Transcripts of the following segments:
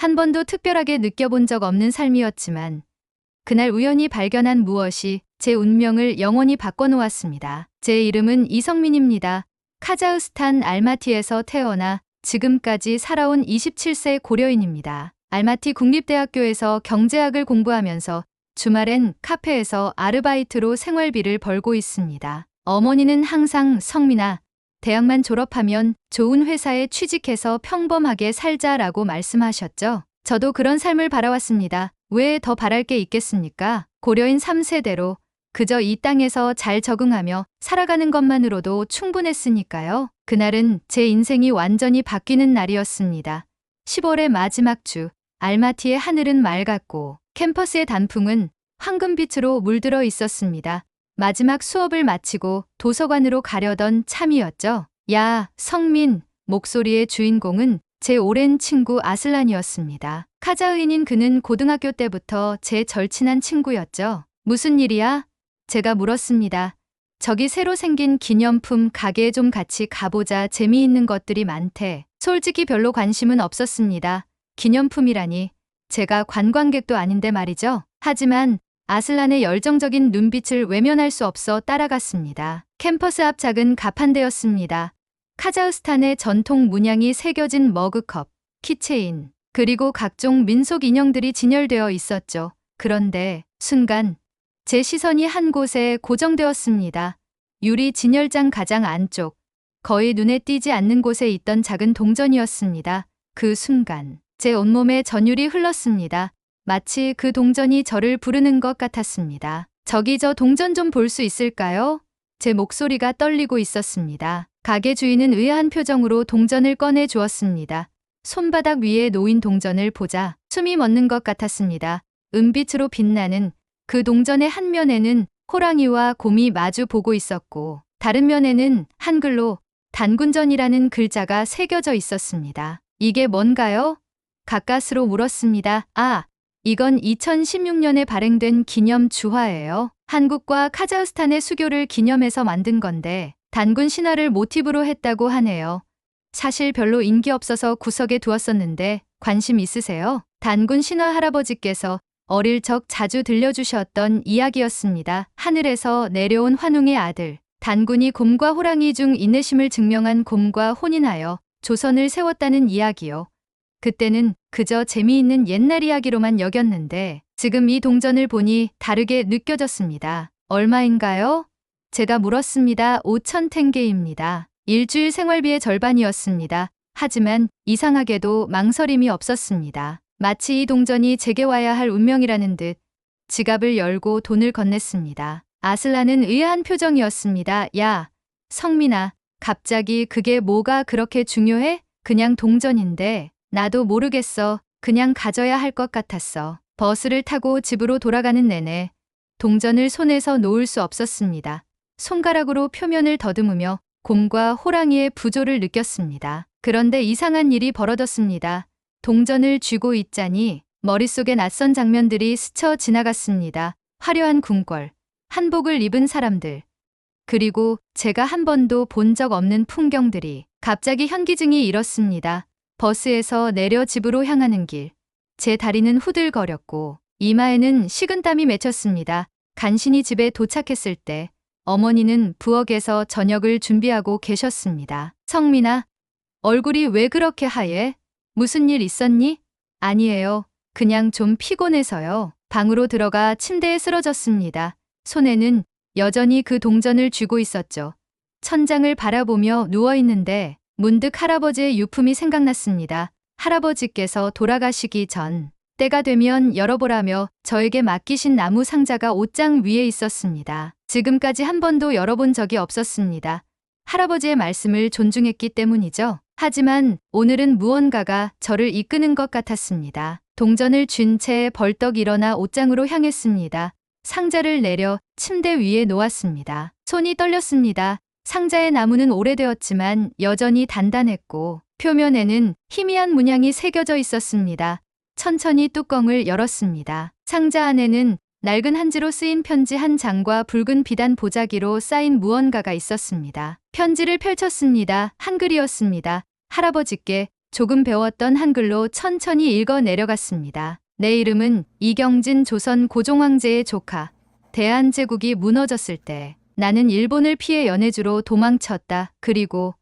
한 번도 특별하게 느껴본 적 없는 삶이었지만 그날 우연히 발견한 무엇이 제 운명을 영원히 바꿔놓았습니다. 제 이름은 이성민입니다. 카자흐스탄 알마티에서 태어나 지금까지 살아온 27세 고려인입니다. 알마티 국립대학교에서 경제학을 공부하면서 주말엔 카페에서 아르바이트로 생활비를 벌고 있습니다. 어머니는 항상 성민아, 대학만 졸업하면 좋은 회사에 취직해서 평범하게 살자라고 말씀하셨죠. 저도 그런 삶을 바라왔습니다. 왜 더 바랄 게 있겠습니까? 고려인 3세대로 그저 이 땅에서 잘 적응하며 살아가는 것만으로도 충분했으니까요. 그날은 제 인생이 완전히 바뀌는 날이었습니다. 10월의 마지막 주, 알마티의 하늘은 맑았고 캠퍼스의 단풍은 황금빛으로 물들어 있었습니다. 마지막 수업을 마치고 도서관으로 가려던 참이었죠. 야, 성민, 목소리의 주인공은 제 오랜 친구 아슬란이었습니다. 카자흐인인 그는 고등학교 때부터 제 절친한 친구였죠. 무슨 일이야? 제가 물었습니다. 저기 새로 생긴 기념품 가게에 좀 같이 가보자. 재미있는 것들이 많대. 솔직히 별로 관심은 없었습니다. 기념품이라니. 제가 관광객도 아닌데 말이죠. 하지만 아슬란의 열정적인 눈빛을 외면할 수 없어 따라갔습니다. 캠퍼스 앞 작은 가판대였습니다. 카자흐스탄의 전통 문양이 새겨진 머그컵, 키체인, 그리고 각종 민속 인형들이 진열되어 있었죠. 그런데 순간 제 시선이 한 곳에 고정되었습니다. 유리 진열장 가장 안쪽, 거의 눈에 띄지 않는 곳에 있던 작은 동전이었습니다. 그 순간 제 온몸에 전율이 흘렀습니다. 마치 그 동전이 저를 부르는 것 같았습니다. 저기 저 동전 좀 볼 수 있을까요? 제 목소리가 떨리고 있었습니다. 가게 주인은 의아한 표정으로 동전을 꺼내 주었습니다. 손바닥 위에 놓인 동전을 보자 숨이 멎는 것 같았습니다. 은빛으로 빛나는 그 동전의 한 면에는 호랑이와 곰이 마주 보고 있었고 다른 면에는 한글로 단군전이라는 글자가 새겨져 있었습니다. 이게 뭔가요? 가까스로 물었습니다. 아, 이건 2016년에 발행된 기념 주화예요. 한국과 카자흐스탄의 수교를 기념해서 만든 건데 단군 신화를 모티브로 했다고 하네요. 사실 별로 인기 없어서 구석에 두었었는데 관심 있으세요? 단군 신화 할아버지께서 어릴 적 자주 들려주셨던 이야기였습니다. 하늘에서 내려온 환웅의 아들, 단군이 곰과 호랑이 중 인내심을 증명한 곰과 혼인하여 조선을 세웠다는 이야기요. 그때는 그저 재미있는 옛날 이야기로만 여겼는데 지금 이 동전을 보니 다르게 느껴졌습니다. 얼마인가요? 제가 물었습니다. 5,000탱게입니다. 일주일 생활비의 절반이었습니다. 하지만 이상하게도 망설임이 없었습니다. 마치 이 동전이 제게 와야 할 운명이라는 듯 지갑을 열고 돈을 건넸습니다. 아슬란은 의아한 표정이었습니다. 야, 성민아, 갑자기 그게 뭐가 그렇게 중요해? 그냥 동전인데. 나도 모르겠어. 그냥 가져야 할 것 같았어. 버스를 타고 집으로 돌아가는 내내 동전을 손에서 놓을 수 없었습니다. 손가락으로 표면을 더듬으며 곰과 호랑이의 부조를 느꼈습니다. 그런데 이상한 일이 벌어졌습니다. 동전을 쥐고 있자니 머릿속에 낯선 장면들이 스쳐 지나갔습니다. 화려한 궁궐, 한복을 입은 사람들, 그리고 제가 한 번도 본 적 없는 풍경들이 갑자기 현기증이 일었습니다. 버스에서 내려 집으로 향하는 길, 제 다리는 후들거렸고 이마에는 식은땀이 맺혔습니다. 간신히 집에 도착했을 때 어머니는 부엌에서 저녁을 준비하고 계셨습니다. 성민아, 얼굴이 왜 그렇게 하얘? 무슨 일 있었니? 아니에요. 그냥 좀 피곤해서요. 방으로 들어가 침대에 쓰러졌습니다. 손에는 여전히 그 동전을 쥐고 있었죠. 천장을 바라보며 누워있는데 문득 할아버지의 유품이 생각났습니다. 할아버지께서 돌아가시기 전 때가 되면 열어보라며 저에게 맡기신 나무 상자가 옷장 위에 있었습니다. 지금까지 한 번도 열어본 적이 없었습니다. 할아버지의 말씀을 존중했기 때문이죠. 하지만 오늘은 무언가가 저를 이끄는 것 같았습니다. 동전을 쥔 채 벌떡 일어나 옷장으로 향했습니다. 상자를 내려 침대 위에 놓았습니다. 손이 떨렸습니다. 상자의 나무는 오래되었지만 여전히 단단했고 표면에는 희미한 문양이 새겨져 있었습니다. 천천히 뚜껑을 열었습니다. 상자 안에는 낡은 한지로 쓰인 편지 한 장과 붉은 비단 보자기로 쌓인 무언가가 있었습니다. 편지를 펼쳤습니다. 한글이었습니다. 할아버지께 조금 배웠던 한글로 천천히 읽어 내려갔습니다. 내 이름은 이경진, 조선 고종황제의 조카. 대한제국이 무너졌을 때 나는 일본을 피해 연해주로 도망쳤다. 그리고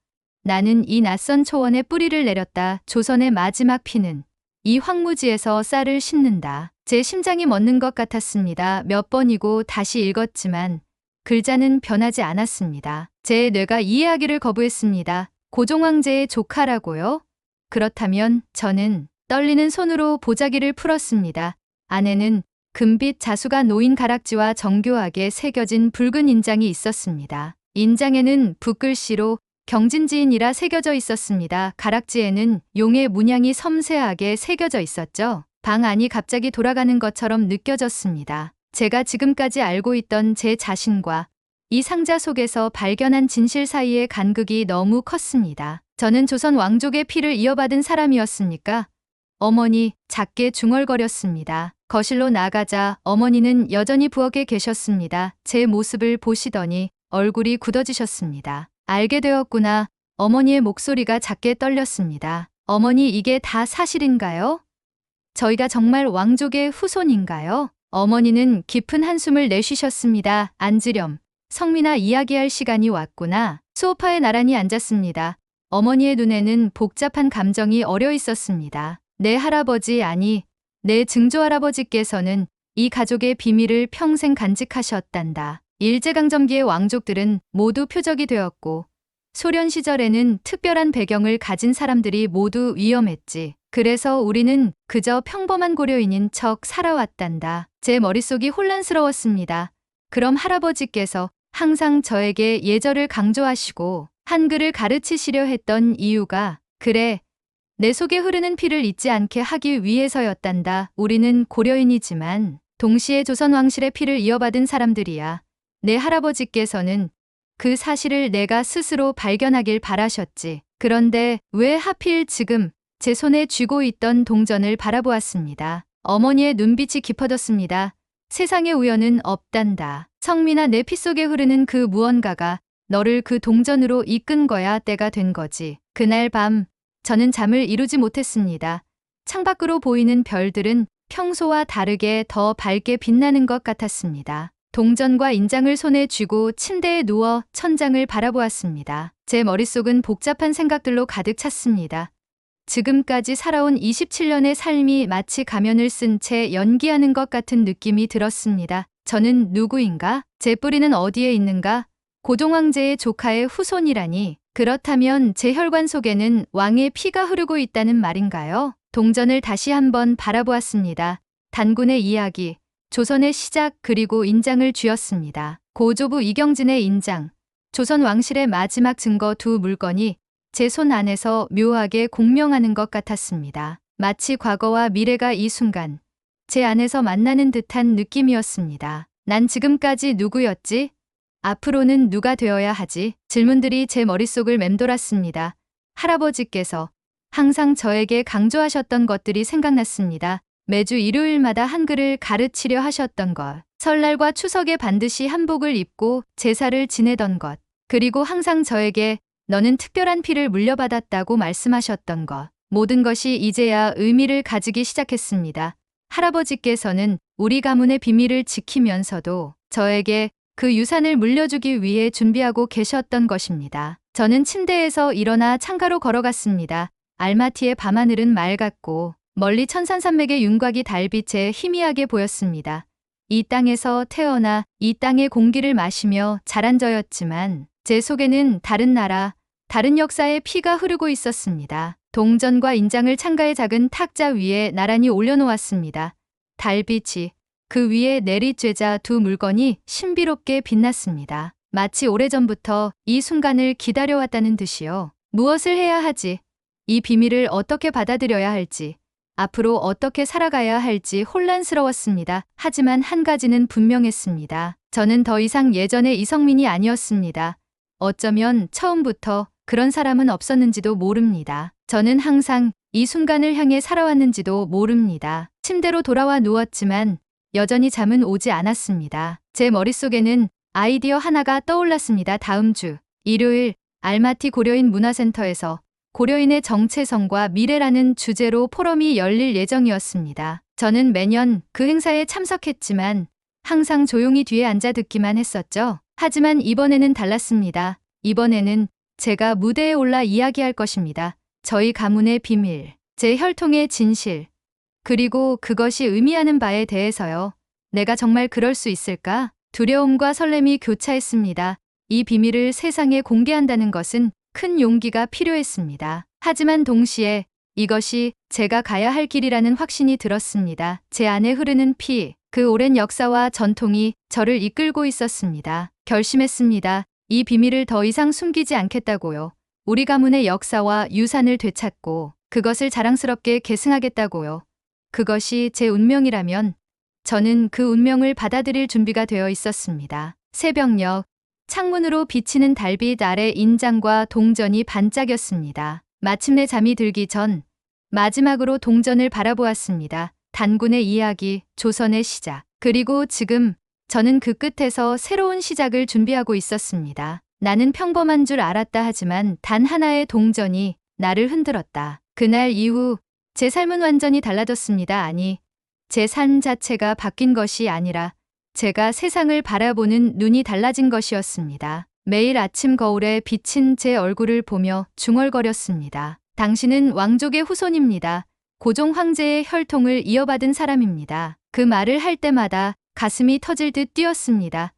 나는 이 낯선 초원에 뿌리를 내렸다. 조선의 마지막 피는 이 황무지에서 쌀을 심는다. 제 심장이 멎는 것 같았습니다. 몇 번이고 다시 읽었지만 글자는 변하지 않았습니다. 제 뇌가 이해하기를 거부했습니다. 고종황제의 조카라고요? 그렇다면 저는 떨리는 손으로 보자기를 풀었습니다. 안에는 금빛 자수가 놓인 가락지와 정교하게 새겨진 붉은 인장이 있었습니다. 인장에는 붓글씨로 경진지인이라 새겨져 있었습니다. 가락지에는 용의 문양이 섬세하게 새겨져 있었죠. 방 안이 갑자기 돌아가는 것처럼 느껴졌습니다. 제가 지금까지 알고 있던 제 자신과 이 상자 속에서 발견한 진실 사이의 간극이 너무 컸습니다. 저는 조선 왕족의 피를 이어받은 사람이었습니까? 어머니, 작게 중얼거렸습니다. 거실로 나가자 어머니는 여전히 부엌에 계셨습니다. 제 모습을 보시더니 얼굴이 굳어지셨습니다. 알게 되었구나. 어머니의 목소리가 작게 떨렸습니다. 어머니, 이게 다 사실인가요? 저희가 정말 왕족의 후손인가요? 어머니는 깊은 한숨을 내쉬셨습니다. 앉으렴. 성민아, 이야기할 시간이 왔구나. 소파에 나란히 앉았습니다. 어머니의 눈에는 복잡한 감정이 어려 있었습니다. 내 할아버지, 아니, 내 증조할아버지께서는 이 가족의 비밀을 평생 간직하셨단다. 일제강점기의 왕족들은 모두 표적이 되었고 소련 시절에는 특별한 배경을 가진 사람들이 모두 위험했지. 그래서 우리는 그저 평범한 고려인인 척 살아왔단다. 제 머릿속이 혼란스러웠습니다. 그럼 할아버지께서 항상 저에게 예절을 강조하시고 한글을 가르치시려 했던 이유가 그래, 내 속에 흐르는 피를 잊지 않게 하기 위해서였단다. 우리는 고려인이지만 동시에 조선 왕실의 피를 이어받은 사람들이야. 내 할아버지께서는 그 사실을 내가 스스로 발견하길 바라셨지. 그런데 왜 하필 지금 제 손에 쥐고 있던 동전을 바라보았습니다. 어머니의 눈빛이 깊어졌습니다. 세상에 우연은 없단다. 성민아, 내 피 속에 흐르는 그 무언가가 너를 그 동전으로 이끈 거야. 때가 된 거지. 그날 밤 저는 잠을 이루지 못했습니다. 창밖으로 보이는 별들은 평소와 다르게 더 밝게 빛나는 것 같았습니다. 동전과 인장을 손에 쥐고 침대에 누워 천장을 바라보았습니다. 제 머릿속은 복잡한 생각들로 가득 찼습니다. 지금까지 살아온 27년의 삶이 마치 가면을 쓴 채 연기하는 것 같은 느낌이 들었습니다. 저는 누구인가? 제 뿌리는 어디에 있는가? 고종황제의 조카의 후손이라니. 그렇다면 제 혈관 속에는 왕의 피가 흐르고 있다는 말인가요? 동전을 다시 한번 바라보았습니다. 단군의 이야기, 조선의 시작, 그리고 인장을 쥐었습니다. 고조부 이경진의 인장, 조선 왕실의 마지막 증거 두 물건이 제 손 안에서 묘하게 공명하는 것 같았습니다. 마치 과거와 미래가 이 순간 제 안에서 만나는 듯한 느낌이었습니다. 난 지금까지 누구였지? 앞으로는 누가 되어야 하지? 질문들이 제 머릿속을 맴돌았습니다. 할아버지께서 항상 저에게 강조하셨던 것들이 생각났습니다. 매주 일요일마다 한글을 가르치려 하셨던 것, 설날과 추석에 반드시 한복을 입고 제사를 지내던 것, 그리고 항상 저에게 너는 특별한 피를 물려받았다고 말씀하셨던 것, 모든 것이 이제야 의미를 가지기 시작했습니다. 할아버지께서는 우리 가문의 비밀을 지키면서도 저에게 그 유산을 물려주기 위해 준비하고 계셨던 것입니다. 저는 침대에서 일어나 창가로 걸어갔습니다. 알마티의 밤하늘은 맑았고 멀리 천산산맥의 윤곽이 달빛에 희미하게 보였습니다. 이 땅에서 태어나 이 땅의 공기를 마시며 자란 저였지만 제 속에는 다른 나라, 다른 역사의 피가 흐르고 있었습니다. 동전과 인장을 창가의 작은 탁자 위에 나란히 올려놓았습니다. 달빛이 그 위에 내리쬐자 두 물건이 신비롭게 빛났습니다. 마치 오래전부터 이 순간을 기다려왔다는 듯이요. 무엇을 해야 하지? 이 비밀을 어떻게 받아들여야 할지, 앞으로 어떻게 살아가야 할지 혼란스러웠습니다. 하지만 한 가지는 분명했습니다. 저는 더 이상 예전의 이성민이 아니었습니다. 어쩌면 처음부터 그런 사람은 없었는지도 모릅니다. 저는 항상 이 순간을 향해 살아왔는지도 모릅니다. 침대로 돌아와 누웠지만 여전히 잠은 오지 않았습니다. 제 머릿속에는 아이디어 하나가 떠올랐습니다. 다음 주 일요일 알마티 고려인 문화센터에서 고려인의 정체성과 미래라는 주제로 포럼이 열릴 예정이었습니다. 저는 매년 그 행사에 참석했지만 항상 조용히 뒤에 앉아 듣기만 했었죠. 하지만 이번에는 달랐습니다. 이번에는 제가 무대에 올라 이야기할 것입니다. 저희 가문의 비밀, 제 혈통의 진실, 그리고 그것이 의미하는 바에 대해서요. 내가 정말 그럴 수 있을까? 두려움과 설렘이 교차했습니다. 이 비밀을 세상에 공개한다는 것은 큰 용기가 필요했습니다. 하지만 동시에 이것이 제가 가야 할 길이라는 확신이 들었습니다. 제 안에 흐르는 피, 그 오랜 역사와 전통이 저를 이끌고 있었습니다. 결심했습니다. 이 비밀을 더 이상 숨기지 않겠다고요. 우리 가문의 역사와 유산을 되찾고 그것을 자랑스럽게 계승하겠다고요. 그것이 제 운명이라면 저는 그 운명을 받아들일 준비가 되어 있었습니다. 새벽녘, 창문으로 비치는 달빛 아래 인장과 동전이 반짝였습니다. 마침내 잠이 들기 전 마지막으로 동전을 바라보았습니다. 단군의 이야기, 조선의 시작. 그리고 지금 저는 그 끝에서 새로운 시작을 준비하고 있었습니다. 나는 평범한 줄 알았다 하지만 단 하나의 동전이 나를 흔들었다. 그날 이후 제 삶은 완전히 달라졌습니다. 아니, 제 삶 자체가 바뀐 것이 아니라 제가 세상을 바라보는 눈이 달라진 것이었습니다. 매일 아침 거울에 비친 제 얼굴을 보며 중얼거렸습니다. 당신은 왕족의 후손입니다. 고종 황제의 혈통을 이어받은 사람입니다. 그 말을 할 때마다 가슴이 터질 듯 뛰었습니다.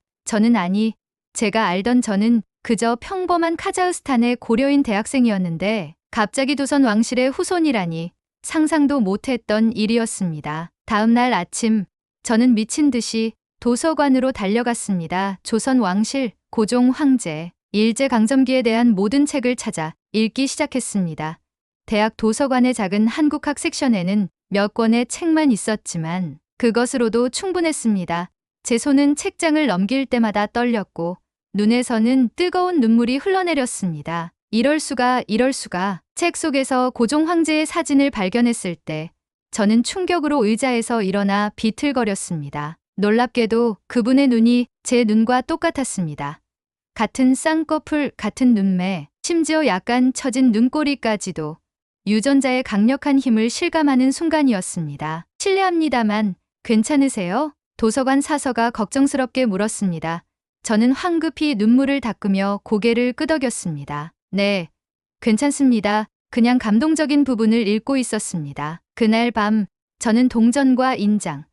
제가 알던 저는 그저 평범한 카자흐스탄의 고려인 대학생이었는데 갑자기 조선 왕실의 후손이라니 상상도 못했던 일이었습니다. 다음 날 아침 저는 미친 듯이 도서관으로 달려갔습니다. 조선 왕실, 고종 황제, 일제강점기에 대한 모든 책을 찾아 읽기 시작했습니다. 대학 도서관의 작은 한국학 섹션에는 몇 권의 책만 있었지만 그것으로도 충분했습니다. 제 손은 책장을 넘길 때마다 떨렸고 눈에서는 뜨거운 눈물이 흘러내렸습니다. 이럴 수가. 책 속에서 고종 황제의 사진을 발견했을 때 저는 충격으로 의자에서 일어나 비틀거렸습니다. 놀랍게도 그분의 눈이 제 눈과 똑같았습니다. 같은 쌍꺼풀, 같은 눈매, 심지어 약간 처진 눈꼬리까지도 유전자의 강력한 힘을 실감하는 순간이었습니다. 실례합니다만 괜찮으세요? 도서관 사서가 걱정스럽게 물었습니다. 저는 황급히 눈물을 닦으며 고개를 끄덕였습니다. 네, 괜찮습니다. 그냥 감동적인 부분을 읽고 있었습니다. 그날 밤 저는 동전과 인장,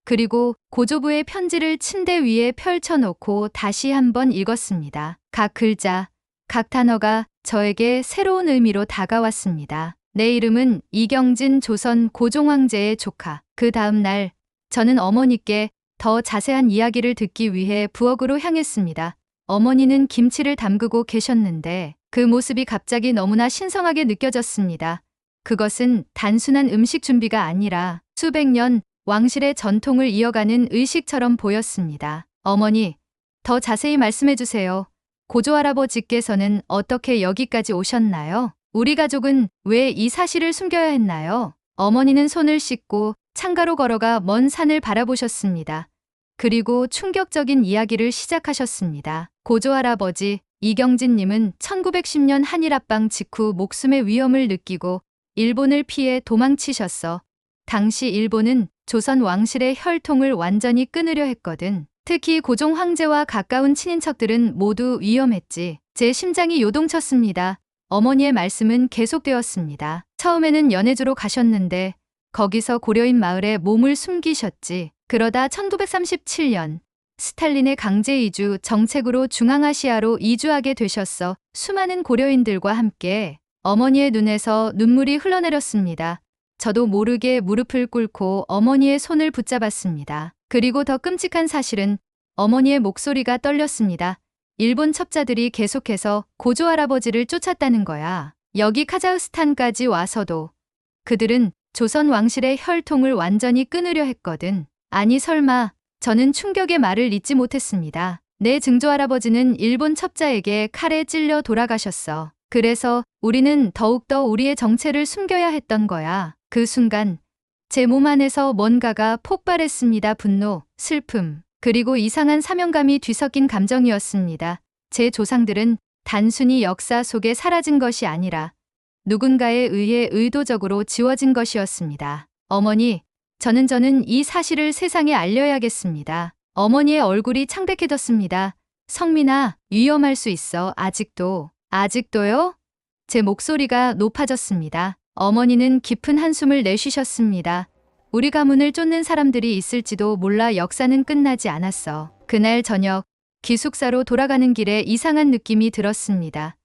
그리고 고조부의 편지를 침대 위에 펼쳐놓고 다시 한번 읽었습니다. 각 글자, 각 단어가 저에게 새로운 의미로 다가왔습니다. 내 이름은 이경진, 조선 고종황제의 조카. 그 다음 날 저는 어머니께 더 자세한 이야기를 듣기 위해 부엌으로 향했습니다. 어머니는 김치를 담그고 계셨는데 그 모습이 갑자기 너무나 신성하게 느껴졌습니다. 그것은 단순한 음식 준비가 아니라 수백 년 왕실의 전통을 이어가는 의식처럼 보였습니다. 어머니, 더 자세히 말씀해 주세요. 고조 할아버지께서는 어떻게 여기까지 오셨나요? 우리 가족은 왜 이 사실을 숨겨야 했나요? 어머니는 손을 씻고 창가로 걸어가 먼 산을 바라보셨습니다. 그리고 충격적인 이야기를 시작하셨습니다. 고조 할아버지 이경진님은 1910년 한일합방 직후 목숨의 위험을 느끼고 일본을 피해 도망치셨어. 당시 일본은 조선 왕실의 혈통을 완전히 끊으려 했거든. 특히 고종 황제와 가까운 친인척들은 모두 위험했지. 제 심장이 요동쳤습니다. 어머니의 말씀은 계속되었습니다. 처음에는 연해주로 가셨는데 거기서 고려인 마을에 몸을 숨기셨지. 그러다 1937년 스탈린의 강제 이주 정책으로 중앙아시아로 이주하게 되셨어. 수많은 고려인들과 함께 어머니의 눈에서 눈물이 흘러내렸습니다. 저도 모르게 무릎을 꿇고 어머니의 손을 붙잡았습니다. 그리고 더 끔찍한 사실은 어머니의 목소리가 떨렸습니다. 일본 첩자들이 계속해서 고조 할아버지를 쫓았다는 거야. 여기 카자흐스탄까지 와서도 그들은 조선 왕실의 혈통을 완전히 끊으려 했거든. 아니 설마. 저는 충격의 말을 잇지 못했습니다. 내 증조할아버지는 일본 첩자에게 칼에 찔려 돌아가셨어. 그래서 우리는 더욱더 우리의 정체를 숨겨야 했던 거야. 그 순간 제 몸 안에서 뭔가가 폭발했습니다. 분노, 슬픔, 그리고 이상한 사명감이 뒤섞인 감정이었습니다. 제 조상들은 단순히 역사 속에 사라진 것이 아니라 누군가에 의해 의도적으로 지워진 것이었습니다. 어머니, 저는 이 사실을 세상에 알려야겠습니다. 어머니의 얼굴이 창백해졌습니다. 성민아, 위험할 수 있어. 아직도요? 제 목소리가 높아졌습니다. 어머니는 깊은 한숨을 내쉬셨습니다. 우리 가문을 쫓는 사람들이 있을지도 몰라. 역사는 끝나지 않았어. 그날 저녁, 기숙사로 돌아가는 길에 이상한 느낌이 들었습니다.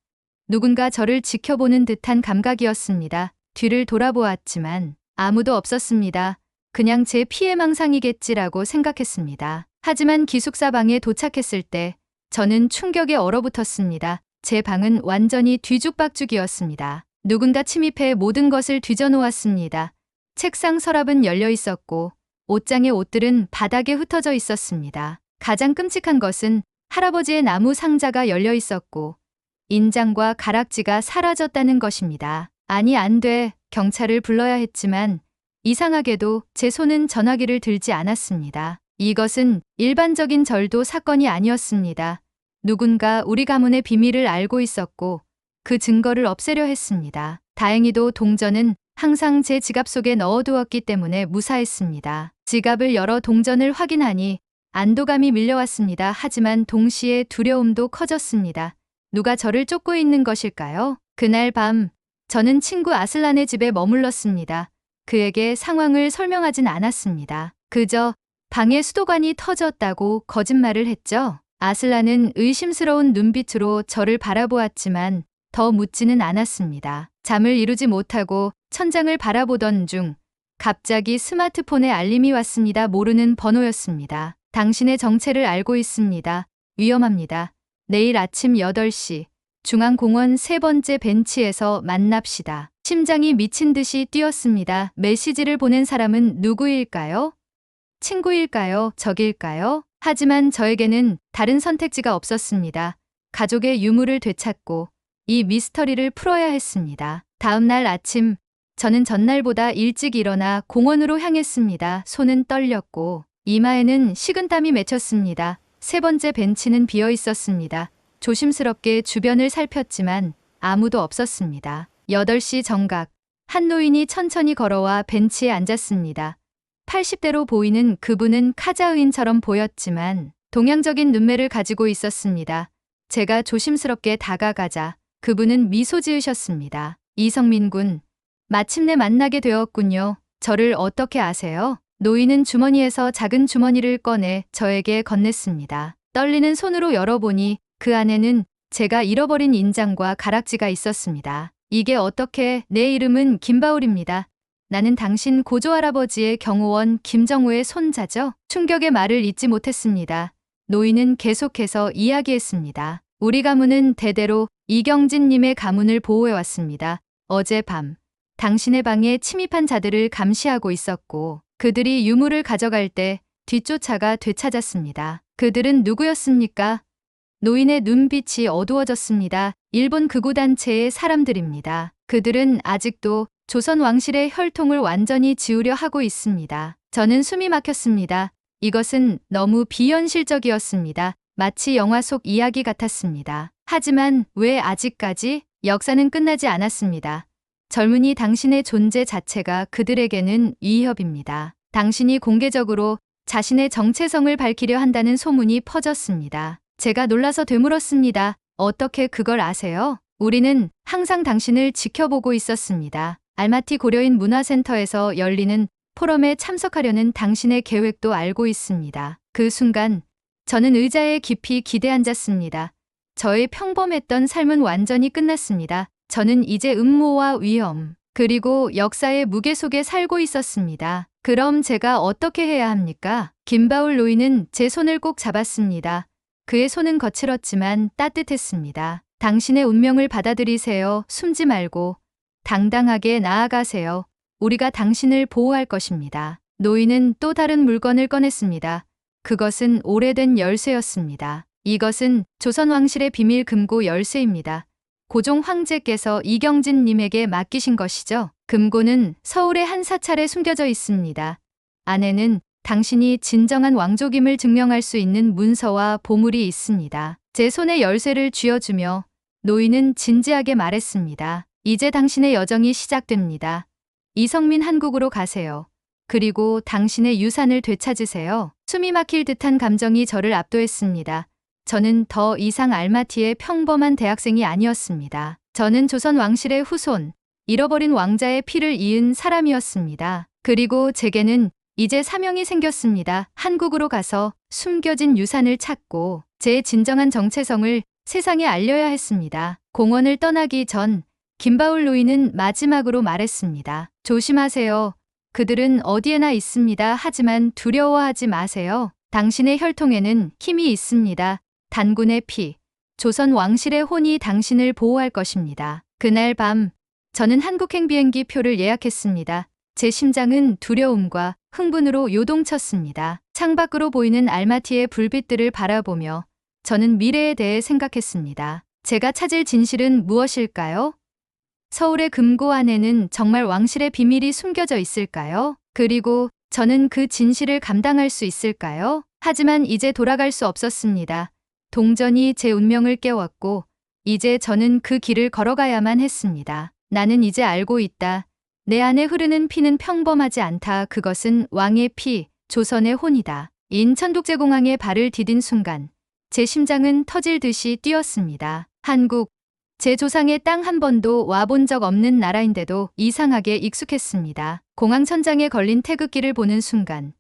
누군가 저를 지켜보는 듯한 감각이었습니다. 뒤를 돌아보았지만 아무도 없었습니다. 그냥 제 피해망상이겠지라고 생각했습니다. 하지만 기숙사 방에 도착했을 때 저는 충격에 얼어붙었습니다. 제 방은 완전히 뒤죽박죽이었습니다. 누군가 침입해 모든 것을 뒤져놓았습니다. 책상 서랍은 열려 있었고 옷장의 옷들은 바닥에 흩어져 있었습니다. 가장 끔찍한 것은 할아버지의 나무 상자가 열려 있었고 인장과 가락지가 사라졌다는 것입니다. 아니, 안 돼. 경찰을 불러야 했지만 이상하게도 제 손은 전화기를 들지 않았습니다. 이것은 일반적인 절도 사건이 아니었습니다. 누군가 우리 가문의 비밀을 알고 있었고 그 증거를 없애려 했습니다. 다행히도 동전은 항상 제 지갑 속에 넣어두었기 때문에 무사했습니다. 지갑을 열어 동전을 확인하니 안도감이 밀려왔습니다. 하지만 동시에 두려움도 커졌습니다. 누가 저를 쫓고 있는 것일까요? 그날 밤 저는 친구 아슬란의 집에 머물렀습니다. 그에게 상황을 설명하진 않았습니다. 그저 방에 수도관이 터졌다고 거짓말을 했죠. 아슬란은 의심스러운 눈빛으로 저를 바라보았지만 더 묻지는 않았습니다. 잠을 이루지 못하고 천장을 바라보던 중 갑자기 스마트폰에 알림이 왔습니다. 모르는 번호였습니다. 당신의 정체를 알고 있습니다. 위험합니다. 내일 아침 8시 중앙공원 3번째 벤치에서 만납시다. 심장이 미친 듯이 뛰었습니다. 메시지를 보낸 사람은 누구일까요? 친구일까요? 적일까요? 하지만 저에게는 다른 선택지가 없었습니다. 가족의 유물을 되찾고 이 미스터리를 풀어야 했습니다. 다음 날 아침, 저는 전날보다 일찍 일어나 공원으로 향했습니다. 손은 떨렸고 이마에는 식은땀이 맺혔습니다. 3번째 벤치는 비어 있었습니다. 조심스럽게 주변을 살폈지만 아무도 없었습니다. 8시 정각, 한 노인이 천천히 걸어와 벤치에 앉았습니다. 80대로 보이는 그분은 카자흐인처럼 보였지만 동양적인 눈매를 가지고 있었습니다. 제가 조심스럽게 다가가자 그분은 미소 지으셨습니다. 이성민 군, 마침내 만나게 되었군요. 저를 어떻게 아세요? 노인은 주머니에서 작은 주머니를 꺼내 저에게 건넸습니다. 떨리는 손으로 열어보니 그 안에는 제가 잃어버린 인장과 가락지가 있었습니다. 이게 어떻게? 내 이름은 김바울입니다. 나는 당신 고조할아버지의 경호원 김정우의 손자죠. 충격의 말을 잇지 못했습니다. 노인은 계속해서 이야기했습니다. 우리 가문은 대대로 이경진님의 가문을 보호해왔습니다. 어젯밤 당신의 방에 침입한 자들을 감시하고 있었고 그들이 유물을 가져갈 때 뒷조차가 되찾았습니다. 그들은 누구였습니까? 노인의 눈빛이 어두워졌습니다. 일본 극우단체의 사람들입니다. 그들은 아직도 조선 왕실의 혈통을 완전히 지우려 하고 있습니다. 저는 숨이 막혔습니다. 이것은 너무 비현실적이었습니다. 마치 영화 속 이야기 같았습니다. 하지만 왜 아직까지? 역사는 끝나지 않았습니다. 젊은이 당신의 존재 자체가 그들에게는 위협입니다. 당신이 공개적으로 자신의 정체성을 밝히려 한다는 소문이 퍼졌습니다. 제가 놀라서 되물었습니다. 어떻게 그걸 아세요? 우리는 항상 당신을 지켜보고 있었습니다. 알마티 고려인 문화센터에서 열리는 포럼에 참석하려는 당신의 계획도 알고 있습니다. 그 순간 저는 의자에 깊이 기대앉았습니다. 저의 평범했던 삶은 완전히 끝났습니다. 저는 이제 음모와 위험, 그리고 역사의 무게 속에 살고 있었습니다. 그럼 제가 어떻게 해야 합니까? 김바울 노인은 제 손을 꼭 잡았습니다. 그의 손은 거칠었지만 따뜻했습니다. 당신의 운명을 받아들이세요. 숨지 말고 당당하게 나아가세요. 우리가 당신을 보호할 것입니다. 노인은 또 다른 물건을 꺼냈습니다. 그것은 오래된 열쇠였습니다. 이것은 조선 왕실의 비밀 금고 열쇠입니다. 고종 황제께서 이경진님에게 맡기신 것이죠. 금고는 서울의 한 사찰에 숨겨져 있습니다. 안에는 당신이 진정한 왕족임을 증명할 수 있는 문서와 보물이 있습니다. 제 손에 열쇠를 쥐어주며 노인은 진지하게 말했습니다. 이제 당신의 여정이 시작됩니다. 이성민 한국으로 가세요. 그리고 당신의 유산을 되찾으세요. 숨이 막힐 듯한 감정이 저를 압도했습니다. 저는 더 이상 알마티의 평범한 대학생이 아니었습니다. 저는 조선 왕실의 후손, 잃어버린 왕자의 피를 이은 사람이었습니다. 그리고 제게는 이제 사명이 생겼습니다. 한국으로 가서 숨겨진 유산을 찾고 제 진정한 정체성을 세상에 알려야 했습니다. 공원을 떠나기 전 김바울 노인은 마지막으로 말했습니다. 조심하세요. 그들은 어디에나 있습니다. 하지만 두려워하지 마세요. 당신의 혈통에는 힘이 있습니다. 단군의 피, 조선 왕실의 혼이 당신을 보호할 것입니다. 그날 밤 저는 한국행 비행기 표를 예약했습니다. 제 심장은 두려움과 흥분으로 요동쳤습니다. 창밖으로 보이는 알마티의 불빛들을 바라보며 저는 미래에 대해 생각했습니다. 제가 찾을 진실은 무엇일까요? 서울의 금고 안에는 정말 왕실의 비밀이 숨겨져 있을까요? 그리고 저는 그 진실을 감당할 수 있을까요? 하지만 이제 돌아갈 수 없었습니다. 동전이 제 운명을 깨웠고 이제 저는 그 길을 걸어가야만 했습니다. 나는 이제 알고 있다. 내 안에 흐르는 피는 평범하지 않다. 그것은 왕의 피, 조선의 혼이다. 인천독재공항에 발을 디딘 순간 제 심장은 터질 듯이 뛰었습니다. 한국, 제 조상의 땅 한 번도 와본 적 없는 나라인데도 이상하게 익숙했습니다. 공항 천장에 걸린 태극기를 보는 순간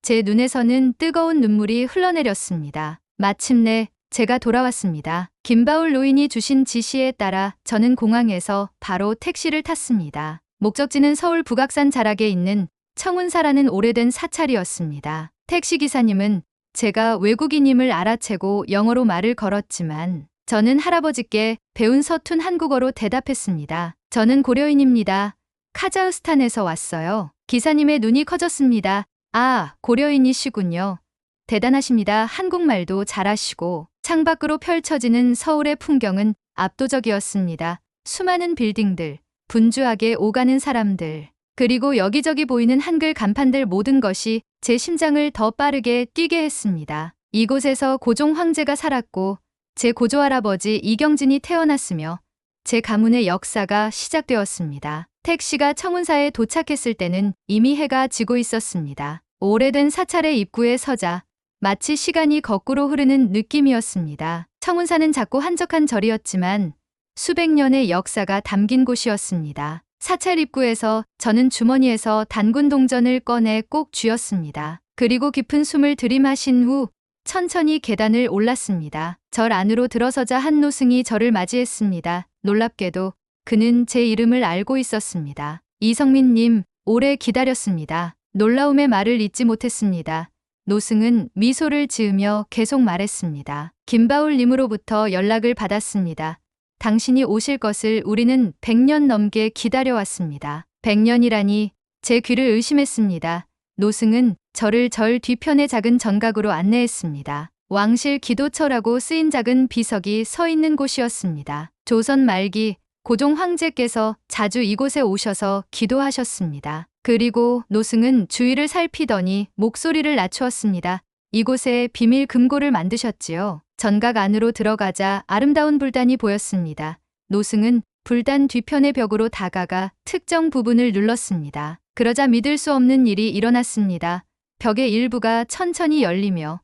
제 눈에서는 뜨거운 눈물이 흘러내렸습니다. 마침내 제가 돌아왔습니다. 김바울 노인이 주신 지시에 따라 저는 공항에서 바로 택시를 탔습니다. 목적지는 서울 북악산 자락에 있는 청운사라는 오래된 사찰이었습니다. 택시기사님은 제가 외국인임을 알아채고 영어로 말을 걸었지만 저는 할아버지께 배운 서툰 한국어로 대답했습니다. 저는 고려인입니다. 카자흐스탄에서 왔어요. 기사님의 눈이 커졌습니다. 아, 고려인이시군요. 대단하십니다. 한국말도 잘하시고. 창밖으로 펼쳐지는 서울의 풍경은 압도적이었습니다. 수많은 빌딩들, 분주하게 오가는 사람들, 그리고 여기저기 보이는 한글 간판들 모든 것이 제 심장을 더 빠르게 뛰게 했습니다. 이곳에서 고종 황제가 살았고 제 고조할아버지 이경진이 태어났으며 제 가문의 역사가 시작되었습니다. 택시가 청운사에 도착했을 때는 이미 해가 지고 있었습니다. 오래된 사찰의 입구에 서자 마치 시간이 거꾸로 흐르는 느낌이었습니다. 청운사는 작고 한적한 절이었지만 수백 년의 역사가 담긴 곳이었습니다. 사찰 입구에서 저는 주머니에서 단군 동전을 꺼내 꼭 쥐었습니다. 그리고 깊은 숨을 들이마신 후 천천히 계단을 올랐습니다. 절 안으로 들어서자 한 노승이 저를 맞이했습니다. 놀랍게도 그는 제 이름을 알고 있었습니다. 이성민님, 오래 기다렸습니다. 놀라움의 말을 잇지 못했습니다. 노승은 미소를 지으며 계속 말했습니다. 김바울님으로부터 연락을 받았습니다. 당신이 오실 것을 우리는 100년 넘게 기다려왔습니다. 100년이라니 제 귀를 의심했습니다. 노승은 저를 절 뒤편의 작은 전각으로 안내했습니다. 왕실 기도처라고 쓰인 작은 비석이 서 있는 곳이었습니다. 조선 말기 고종 황제께서 자주 이곳에 오셔서 기도하셨습니다. 그리고 노승은 주위를 살피더니 목소리를 낮추었습니다. 이곳에 비밀 금고를 만드셨지요. 전각 안으로 들어가자 아름다운 불단이 보였습니다. 노승은 불단 뒤편의 벽으로 다가가 특정 부분을 눌렀습니다. 그러자 믿을 수 없는 일이 일어났습니다. 벽의 일부가 천천히 열리며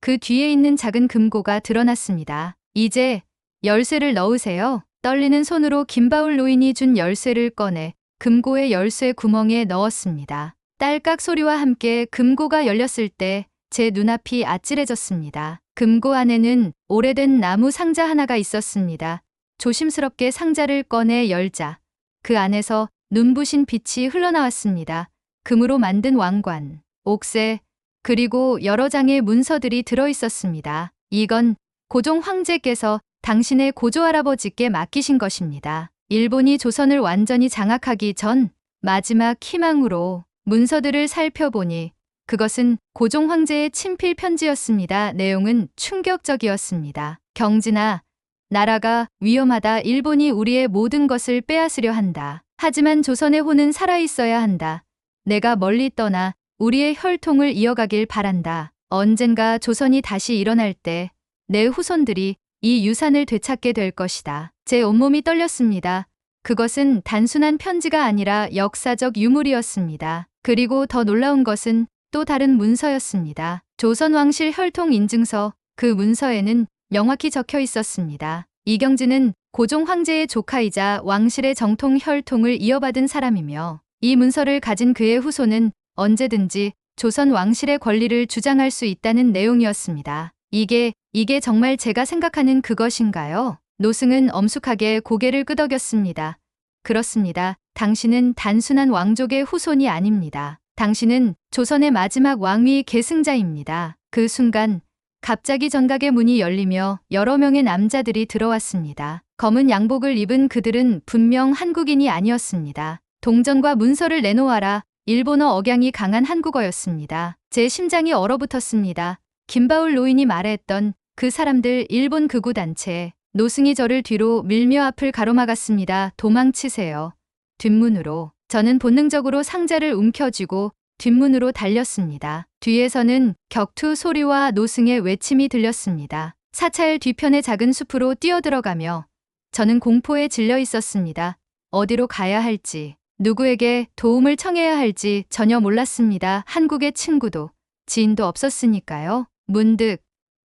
그 뒤에 있는 작은 금고가 드러났습니다. 이제 열쇠를 넣으세요. 떨리는 손으로 김바울 노인이 준 열쇠를 꺼내 금고의 열쇠 구멍에 넣었습니다. 딸깍 소리와 함께 금고가 열렸을 때 제 눈앞이 아찔해졌습니다. 금고 안에는 오래된 나무 상자 하나가 있었습니다. 조심스럽게 상자를 꺼내 열자 그 안에서 눈부신 빛이 흘러나왔습니다. 금으로 만든 왕관, 옥새, 그리고 여러 장의 문서들이 들어있었습니다. 이건 고종 황제께서 당신의 고조할아버지께 맡기신 것입니다. 일본이 조선을 완전히 장악하기 전 마지막 희망으로 문서들을 살펴보니 그것은 고종 황제의 친필 편지였습니다. 내용은 충격적이었습니다. 경진아, 나라가 위험하다. 일본이 우리의 모든 것을 빼앗으려 한다. 하지만 조선의 혼은 살아있어야 한다. 내가 멀리 떠나 우리의 혈통을 이어가길 바란다. 언젠가 조선이 다시 일어날 때 내 후손들이 이 유산을 되찾게 될 것이다. 제 온몸이 떨렸습니다. 그것은 단순한 편지가 아니라 역사적 유물이었습니다. 그리고 더 놀라운 것은 또 다른 문서였습니다. 조선왕실 혈통 인증서. 그 문서에는 명확히 적혀 있었습니다. 이경진은 고종 황제의 조카이자 왕실의 정통 혈통을 이어받은 사람이며 이 문서를 가진 그의 후손은 언제든지 조선 왕실의 권리를 주장할 수 있다는 내용이었습니다. 이게 정말 제가 생각하는 그것인가요? 노승은 엄숙하게 고개를 끄덕였습니다. 그렇습니다. 당신은 단순한 왕족의 후손이 아닙니다. 당신은 조선의 마지막 왕위 계승자입니다. 그 순간 갑자기 전각의 문이 열리며 여러 명의 남자들이 들어왔습니다. 검은 양복을 입은 그들은 분명 한국인이 아니었습니다. 동전과 문서를 내놓아라. 일본어 억양이 강한 한국어였습니다. 제 심장이 얼어붙었습니다. 김바울 노인이 말했던 그 사람들 일본 극우단체. 노승이 저를 뒤로 밀며 앞을 가로막았습니다. 도망치세요. 뒷문으로. 저는 본능적으로 상자를 움켜쥐고 뒷문으로 달렸습니다. 뒤에서는 격투 소리와 노승의 외침이 들렸습니다. 사찰 뒤편의 작은 숲으로 뛰어들어가며 저는 공포에 질려 있었습니다. 어디로 가야 할지, 누구에게 도움을 청해야 할지 전혀 몰랐습니다. 한국의 친구도, 지인도 없었으니까요. 문득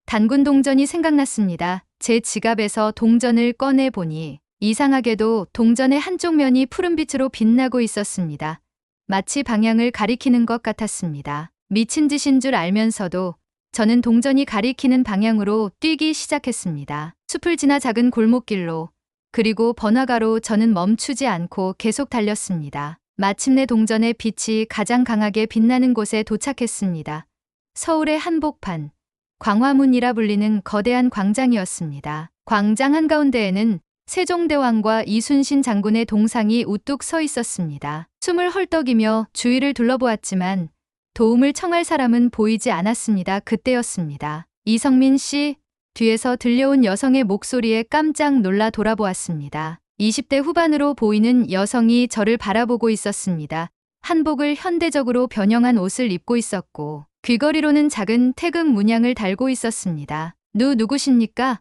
단군 동전이 생각났습니다. 제 지갑에서 동전을 꺼내보니 이상하게도 동전의 한쪽 면이 푸른빛으로 빛나고 있었습니다. 마치 방향을 가리키는 것 같았습니다. 미친 짓인 줄 알면서도 저는 동전이 가리키는 방향으로 뛰기 시작했습니다. 숲을 지나 작은 골목길로, 그리고 번화가로 저는 멈추지 않고 계속 달렸습니다. 마침내 동전의 빛이 가장 강하게 빛나는 곳에 도착했습니다. 서울의 한복판, 광화문이라 불리는 거대한 광장이었습니다. 광장 한가운데에는 세종대왕과 이순신 장군의 동상이 우뚝 서 있었습니다. 숨을 헐떡이며 주위를 둘러보았지만 도움을 청할 사람은 보이지 않았습니다. 그때였습니다. 이성민 씨, 뒤에서 들려온 여성의 목소리에 깜짝 놀라 돌아보았습니다. 20대 후반으로 보이는 여성이 저를 바라보고 있었습니다. 한복을 현대적으로 변형한 옷을 입고 있었고 귀걸이로는 작은 태극 문양을 달고 있었습니다. 누구십니까?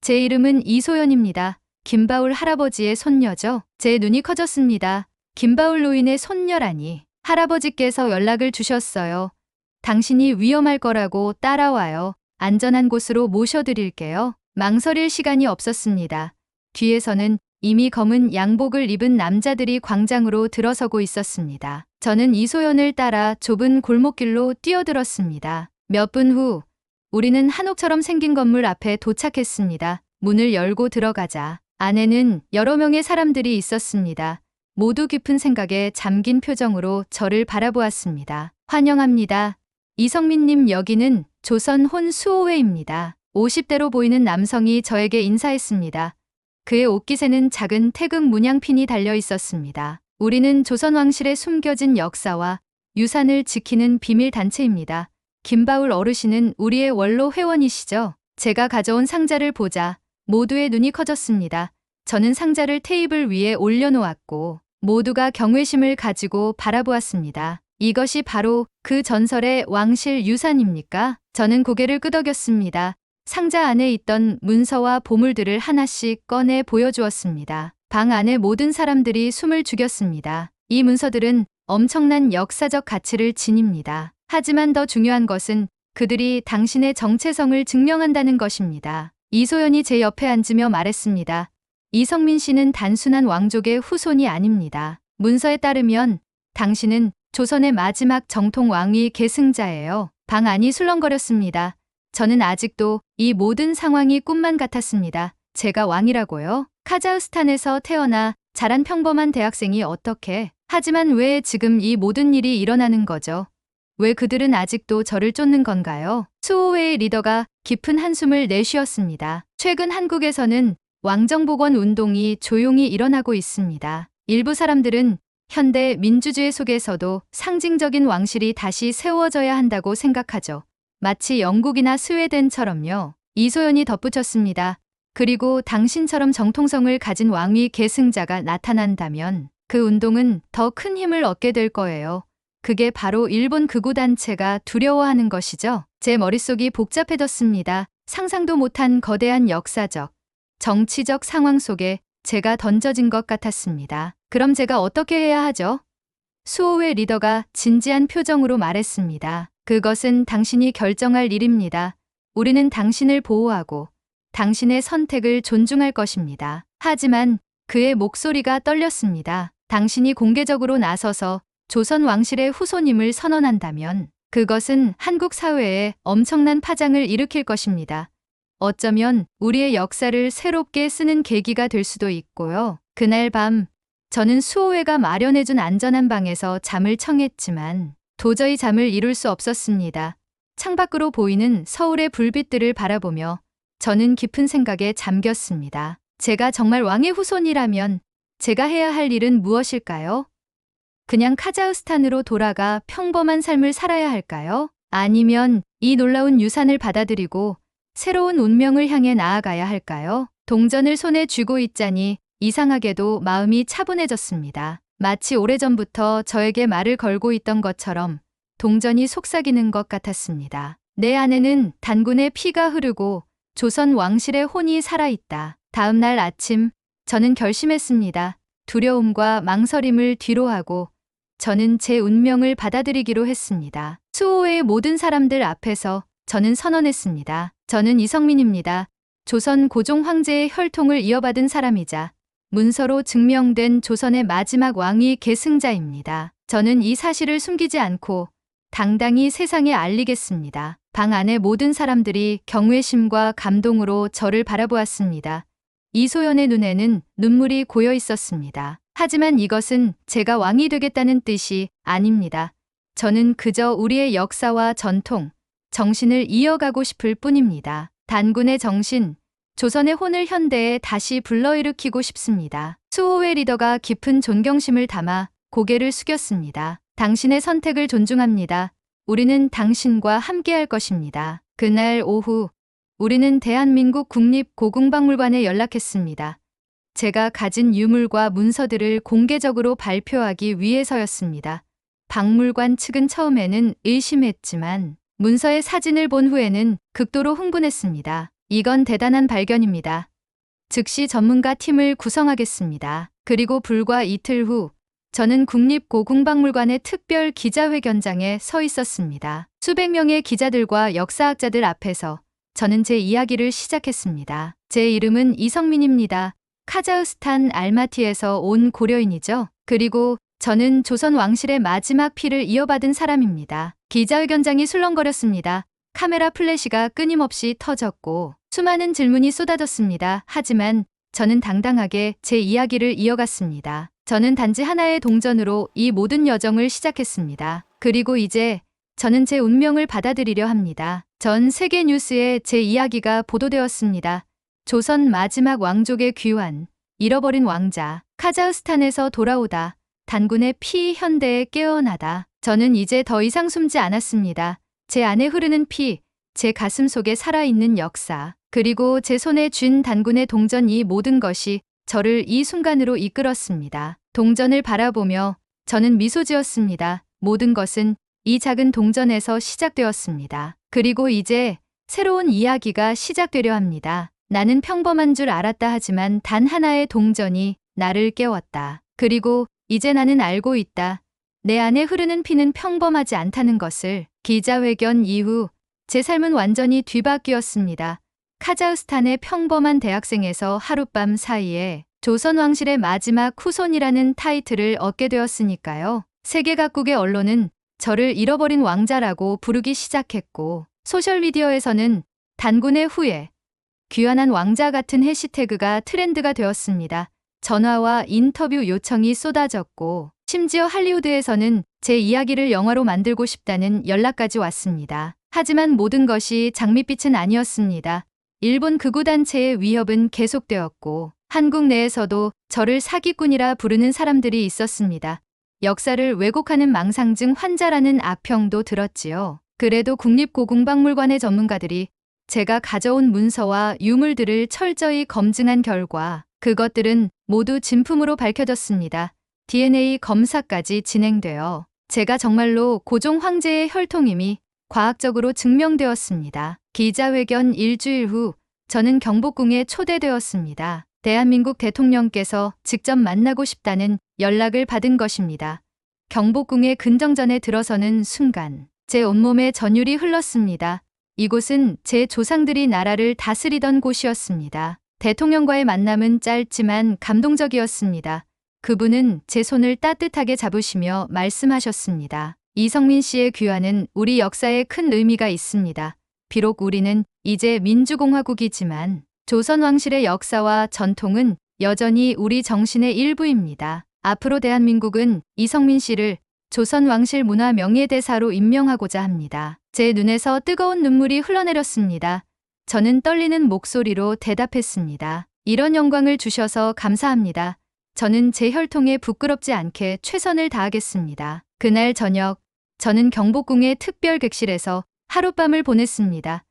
제 이름은 이소연입니다. 김바울 할아버지의 손녀죠. 제 눈이 커졌습니다. 김바울 노인의 손녀라니. 할아버지께서 연락을 주셨어요. 당신이 위험할 거라고 따라와요. 안전한 곳으로 모셔드릴게요. 망설일 시간이 없었습니다. 뒤에서는 이미 검은 양복을 입은 남자들이 광장으로 들어서고 있었습니다. 저는 이소연을 따라 좁은 골목길로 뛰어들었습니다. 몇 분 후 우리는 한옥처럼 생긴 건물 앞에 도착했습니다. 문을 열고 들어가자 안에는 여러 명의 사람들이 있었습니다. 모두 깊은 생각에 잠긴 표정으로 저를 바라보았습니다. 환영합니다. 이성민님, 여기는 조선 혼 수호회입니다. 50대로 보이는 남성이 저에게 인사했습니다. 그의 옷깃에는 작은 태극 문양핀이 달려 있었습니다. 우리는 조선 왕실의 숨겨진 역사와 유산을 지키는 비밀 단체입니다. 김바울 어르신은 우리의 원로 회원이시죠? 제가 가져온 상자를 보자 모두의 눈이 커졌습니다. 저는 상자를 테이블 위에 올려놓았고 모두가 경외심을 가지고 바라보았습니다. 이것이 바로 그 전설의 왕실 유산입니까? 저는 고개를 끄덕였습니다. 상자 안에 있던 문서와 보물들을 하나씩 꺼내 보여주었습니다. 방 안의 모든 사람들이 숨을 죽였습니다. 이 문서들은 엄청난 역사적 가치를 지닙니다. 하지만 더 중요한 것은 그들이 당신의 정체성을 증명한다는 것입니다. 이소연이 제 옆에 앉으며 말했습니다. 이성민 씨는 단순한 왕족의 후손이 아닙니다. 문서에 따르면 당신은 조선의 마지막 정통 왕위 계승자예요. 방 안이 술렁거렸습니다. 저는 아직도 이 모든 상황이 꿈만 같았습니다. 제가 왕이라고요? 카자흐스탄에서 태어나 자란 평범한 대학생이 어떻게? 하지만 왜 지금 이 모든 일이 일어나는 거죠? 왜 그들은 아직도 저를 쫓는 건가요? 수호회의 리더가 깊은 한숨을 내쉬었습니다. 최근 한국에서는 왕정복원 운동이 조용히 일어나고 있습니다. 일부 사람들은 현대 민주주의 속에서도 상징적인 왕실이 다시 세워져야 한다고 생각하죠. 마치 영국이나 스웨덴처럼요. 이소연이 덧붙였습니다. 그리고 당신처럼 정통성을 가진 왕위 계승자가 나타난다면 그 운동은 더 큰 힘을 얻게 될 거예요. 그게 바로 일본 극우단체가 두려워하는 것이죠. 제 머릿속이 복잡해졌습니다. 상상도 못한 거대한 역사적, 정치적 상황 속에 제가 던져진 것 같았습니다. 그럼 제가 어떻게 해야 하죠? 수호회 리더가 진지한 표정으로 말했습니다. 그것은 당신이 결정할 일입니다. 우리는 당신을 보호하고 당신의 선택을 존중할 것입니다. 하지만 그의 목소리가 떨렸습니다. 당신이 공개적으로 나서서 조선 왕실의 후손임을 선언한다면 그것은 한국 사회에 엄청난 파장을 일으킬 것입니다. 어쩌면 우리의 역사를 새롭게 쓰는 계기가 될 수도 있고요. 그날 밤 저는 수호회가 마련해준 안전한 방에서 잠을 청했지만 도저히 잠을 이룰 수 없었습니다. 창밖으로 보이는 서울의 불빛들을 바라보며 저는 깊은 생각에 잠겼습니다. 제가 정말 왕의 후손이라면 제가 해야 할 일은 무엇일까요? 그냥 카자흐스탄으로 돌아가 평범한 삶을 살아야 할까요? 아니면 이 놀라운 유산을 받아들이고 새로운 운명을 향해 나아가야 할까요? 동전을 손에 쥐고 있자니 이상하게도 마음이 차분해졌습니다. 마치 오래전부터 저에게 말을 걸고 있던 것처럼 동전이 속삭이는 것 같았습니다. 내 안에는 단군의 피가 흐르고 조선 왕실의 혼이 살아있다. 다음 날 아침 저는 결심했습니다. 두려움과 망설임을 뒤로하고 저는 제 운명을 받아들이기로 했습니다. 수호의 모든 사람들 앞에서 저는 선언했습니다. 저는 이성민입니다. 조선 고종 황제의 혈통을 이어받은 사람이자 문서로 증명된 조선의 마지막 왕위 계승자입니다. 저는 이 사실을 숨기지 않고 당당히 세상에 알리겠습니다. 방 안의 모든 사람들이 경외심과 감동으로 저를 바라보았습니다. 이소연의 눈에는 눈물이 고여 있었습니다. 하지만 이것은 제가 왕이 되겠다는 뜻이 아닙니다. 저는 그저 우리의 역사와 전통, 정신을 이어가고 싶을 뿐입니다. 단군의 정신, 조선의 혼을 현대에 다시 불러일으키고 싶습니다. 수호회 리더가 깊은 존경심을 담아 고개를 숙였습니다. 당신의 선택을 존중합니다. 우리는 당신과 함께할 것입니다. 그날 오후 우리는 대한민국 국립고궁박물관에 연락했습니다. 제가 가진 유물과 문서들을 공개적으로 발표하기 위해서였습니다. 박물관 측은 처음에는 의심했지만 문서의 사진을 본 후에는 극도로 흥분했습니다. 이건 대단한 발견입니다. 즉시 전문가 팀을 구성하겠습니다. 그리고 불과 이틀 후 저는 국립고궁박물관의 특별 기자회견장에 서 있었습니다. 수백 명의 기자들과 역사학자들 앞에서 저는 제 이야기를 시작했습니다. 제 이름은 이성민입니다. 카자흐스탄 알마티에서 온 고려인이죠. 그리고 저는 조선 왕실의 마지막 피를 이어받은 사람입니다. 기자회견장이 술렁거렸습니다. 카메라 플래시가 끊임없이 터졌고 수많은 질문이 쏟아졌습니다. 하지만 저는 당당하게 제 이야기를 이어갔습니다. 저는 단지 하나의 동전으로 이 모든 여정을 시작했습니다. 그리고 이제 저는 제 운명을 받아들이려 합니다. 전 세계 뉴스에 제 이야기가 보도되었습니다. 조선 마지막 왕족의 귀환, 잃어버린 왕자, 카자흐스탄에서 돌아오다, 단군의 피 현대에 깨어나다. 저는 이제 더 이상 숨지 않았습니다. 제 안에 흐르는 피, 제 가슴 속에 살아있는 역사, 그리고 제 손에 쥔 단군의 동전, 이 모든 것이 저를 이 순간으로 이끌었습니다. 동전을 바라보며 저는 미소 지었습니다. 모든 것은 이 작은 동전에서 시작되었습니다. 그리고 이제 새로운 이야기가 시작되려 합니다. 나는 평범한 줄 알았다 하지만 단 하나의 동전이 나를 깨웠다. 그리고 이제 나는 알고 있다. 내 안에 흐르는 피는 평범하지 않다는 것을. 기자회견 이후 제 삶은 완전히 뒤바뀌었습니다. 카자흐스탄의 평범한 대학생에서 하룻밤 사이에 조선 왕실의 마지막 후손이라는 타이틀을 얻게 되었으니까요. 세계 각국의 언론은 저를 잃어버린 왕자라고 부르기 시작했고 소셜미디어에서는 단군의 후예, 귀환한 왕자 같은 해시태그가 트렌드가 되었습니다. 전화와 인터뷰 요청이 쏟아졌고 심지어 할리우드에서는 제 이야기를 영화로 만들고 싶다는 연락까지 왔습니다. 하지만 모든 것이 장밋빛은 아니었습니다. 일본 극우단체의 위협은 계속되었고 한국 내에서도 저를 사기꾼이라 부르는 사람들이 있었습니다. 역사를 왜곡하는 망상증 환자라는 악평도 들었지요. 그래도 국립고궁박물관의 전문가들이 제가 가져온 문서와 유물들을 철저히 검증한 결과 그것들은 모두 진품으로 밝혀졌습니다. DNA 검사까지 진행되어 제가 정말로 고종 황제의 혈통임이 과학적으로 증명되었습니다. 기자회견 일주일 후 저는 경복궁에 초대되었습니다. 대한민국 대통령께서 직접 만나고 싶다는 연락을 받은 것입니다. 경복궁의 근정전에 들어서는 순간 제 온몸에 전율이 흘렀습니다. 이곳은 제 조상들이 나라를 다스리던 곳이었습니다. 대통령과의 만남은 짧지만 감동적이었습니다. 그분은 제 손을 따뜻하게 잡으시며 말씀하셨습니다. 이성민 씨의 귀환은 우리 역사에 큰 의미가 있습니다. 비록 우리는 이제 민주공화국이지만 조선왕실의 역사와 전통은 여전히 우리 정신의 일부입니다. 앞으로 대한민국은 이성민 씨를 조선왕실 문화 명예대사로 임명하고자 합니다. 제 눈에서 뜨거운 눈물이 흘러내렸습니다. 저는 떨리는 목소리로 대답했습니다. 이런 영광을 주셔서 감사합니다. 저는 제 혈통에 부끄럽지 않게 최선을 다하겠습니다. 그날 저녁, 저는 경복궁의 특별 객실에서 하룻밤을 보냈습니다.